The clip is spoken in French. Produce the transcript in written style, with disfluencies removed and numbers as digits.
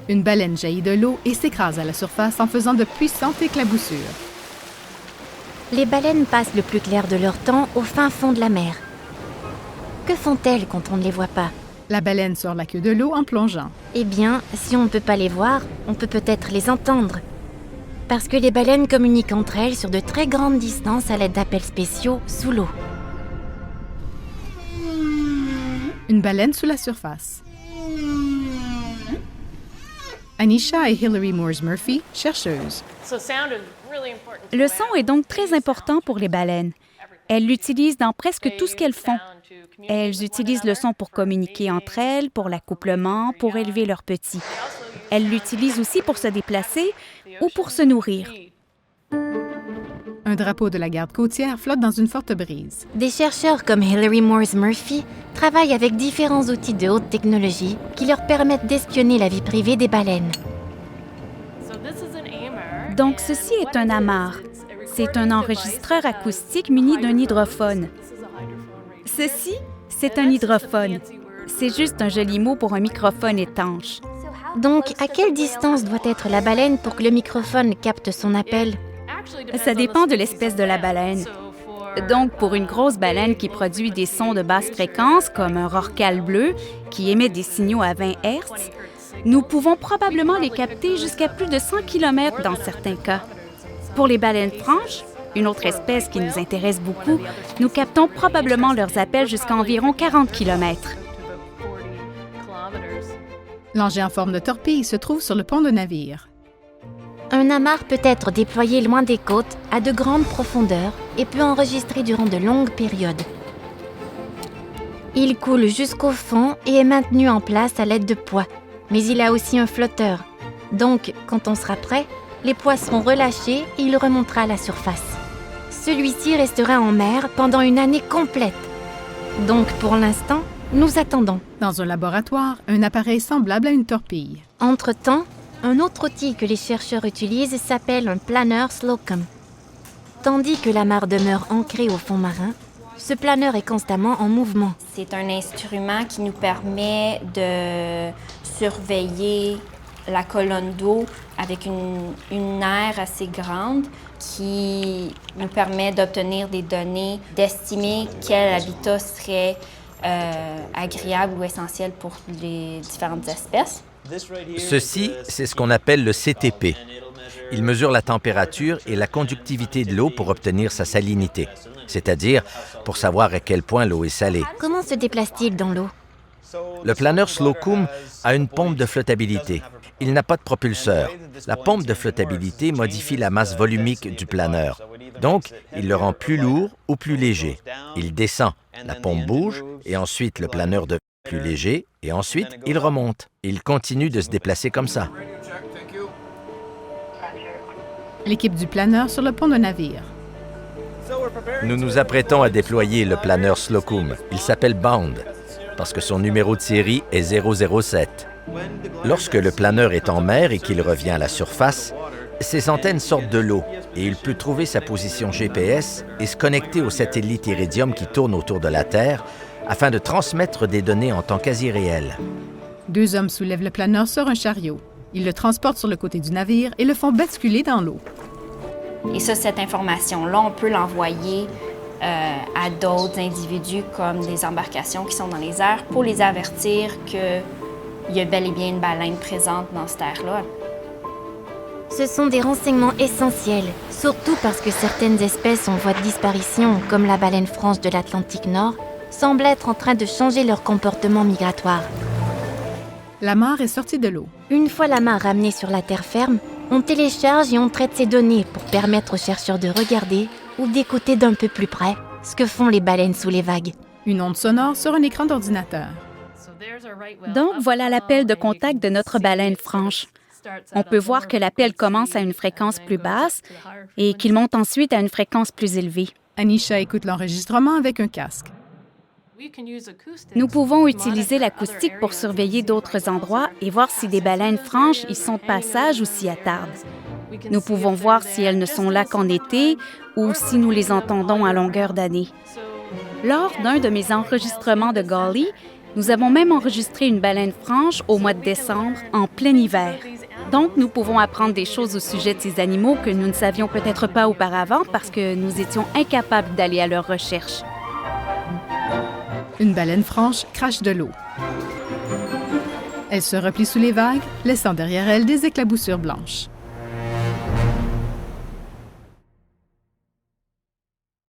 Une baleine jaillit de l'eau et s'écrase à la surface en faisant de puissantes éclaboussures. Les baleines passent le plus clair de leur temps au fin fond de la mer. Que font-elles quand on ne les voit pas? La baleine sort la queue de l'eau en plongeant. Eh bien, si on ne peut pas les voir, on peut peut-être les entendre. Parce que les baleines communiquent entre elles sur de très grandes distances à l'aide d'appels spéciaux sous l'eau. Une baleine sous la surface. Anisha et Hilary Moores Murphy, chercheuses. Le son est donc très important pour les baleines. Elles l'utilisent dans presque tout ce qu'elles font. Elles utilisent le son pour communiquer entre elles, pour l'accouplement, pour élever leurs petits. Elles l'utilisent aussi pour se déplacer ou pour se nourrir. Un drapeau de la garde côtière flotte dans une forte brise. Des chercheurs comme Hilary Moores Murphy travaillent avec différents outils de haute technologie qui leur permettent d'espionner la vie privée des baleines. Donc, ceci est un amarre. C'est un enregistreur acoustique muni d'un hydrophone. Ceci, c'est un hydrophone. C'est juste un joli mot pour un microphone étanche. Donc, à quelle distance doit être la baleine pour que le microphone capte son appel? Ça dépend de l'espèce de la baleine. Donc, pour une grosse baleine qui produit des sons de basse fréquence, comme un rorqual bleu, qui émet des signaux à 20 Hz, nous pouvons probablement les capter jusqu'à plus de 100 km dans certains cas. Pour les baleines franches, une autre espèce qui nous intéresse beaucoup, nous captons probablement leurs appels jusqu'à environ 40 km. L'engin en forme de torpille se trouve sur le pont de navire. Un amarre peut être déployé loin des côtes, à de grandes profondeurs, et peut enregistrer durant de longues périodes. Il coule jusqu'au fond et est maintenu en place à l'aide de poids, mais il a aussi un flotteur. Donc, quand on sera prêt, les poids seront relâchés et il remontera à la surface. Celui-ci restera en mer pendant une année complète. Donc, pour l'instant, nous attendons. Dans un laboratoire, un appareil semblable à une torpille. Entre-temps, un autre outil que les chercheurs utilisent s'appelle un planeur Slocum. Tandis que l'amarre demeure ancrée au fond marin, ce planeur est constamment en mouvement. C'est un instrument qui nous permet de surveiller la colonne d'eau avec une aire assez grande qui nous permet d'obtenir des données, d'estimer quel habitat serait agréable ou essentiel pour les différentes espèces. Ceci, c'est ce qu'on appelle le CTP. Il mesure la température et la conductivité de l'eau pour obtenir sa salinité, c'est-à-dire pour savoir à quel point l'eau est salée. Comment se déplace-t-il dans l'eau? Le planeur Slocum a une pompe de flottabilité. Il n'a pas de propulseur. La pompe de flottabilité modifie la masse volumique du planeur. Donc, il le rend plus lourd ou plus léger. Il descend, la pompe bouge, et ensuite le planeur devient plus léger, et ensuite il remonte. Il continue de se déplacer comme ça. L'équipe du planeur sur le pont d'un navire. Nous nous apprêtons à déployer le planeur Slocum. Il s'appelle Bound, parce que son numéro de série est 007. Lorsque le planeur est en mer et qu'il revient à la surface, ses antennes sortent de l'eau et il peut trouver sa position GPS et se connecter au satellite Iridium qui tourne autour de la Terre afin de transmettre des données en temps quasi réel. 2 hommes soulèvent le planeur sur un chariot. Ils le transportent sur le côté du navire et le font basculer dans l'eau. Et ça, cette information-là, on peut l'envoyer à d'autres individus comme des embarcations qui sont dans les airs pour les avertir qu'il y a bel et bien une baleine présente dans cette aire-là. Ce sont des renseignements essentiels, surtout parce que certaines espèces en voie de disparition, comme la baleine franche de l'Atlantique Nord, semblent être en train de changer leur comportement migratoire. L'amarre est sortie de l'eau. Une fois l'amarre ramenée sur la terre ferme, on télécharge et on traite ces données pour permettre aux chercheurs de regarder ou d'écouter d'un peu plus près ce que font les baleines sous les vagues. Une onde sonore sur un écran d'ordinateur. Donc, voilà l'appel de contact de notre baleine franche. On peut voir que l'appel commence à une fréquence plus basse et qu'il monte ensuite à une fréquence plus élevée. Anisha écoute l'enregistrement avec un casque. Nous pouvons utiliser l'acoustique pour surveiller d'autres endroits et voir si des baleines franches y sont de passage ou s'y attardent. Nous pouvons voir si elles ne sont là qu'en été ou si nous les entendons à longueur d'année. Lors d'un de mes enregistrements de Gauley, Nous avons même enregistré une baleine franche au mois de décembre, en plein hiver. Donc, nous pouvons apprendre des choses au sujet de ces animaux que nous ne savions peut-être pas auparavant parce que nous étions incapables d'aller à leur recherche. Une baleine franche crache de l'eau. Elle se replie sous les vagues, laissant derrière elle des éclaboussures blanches.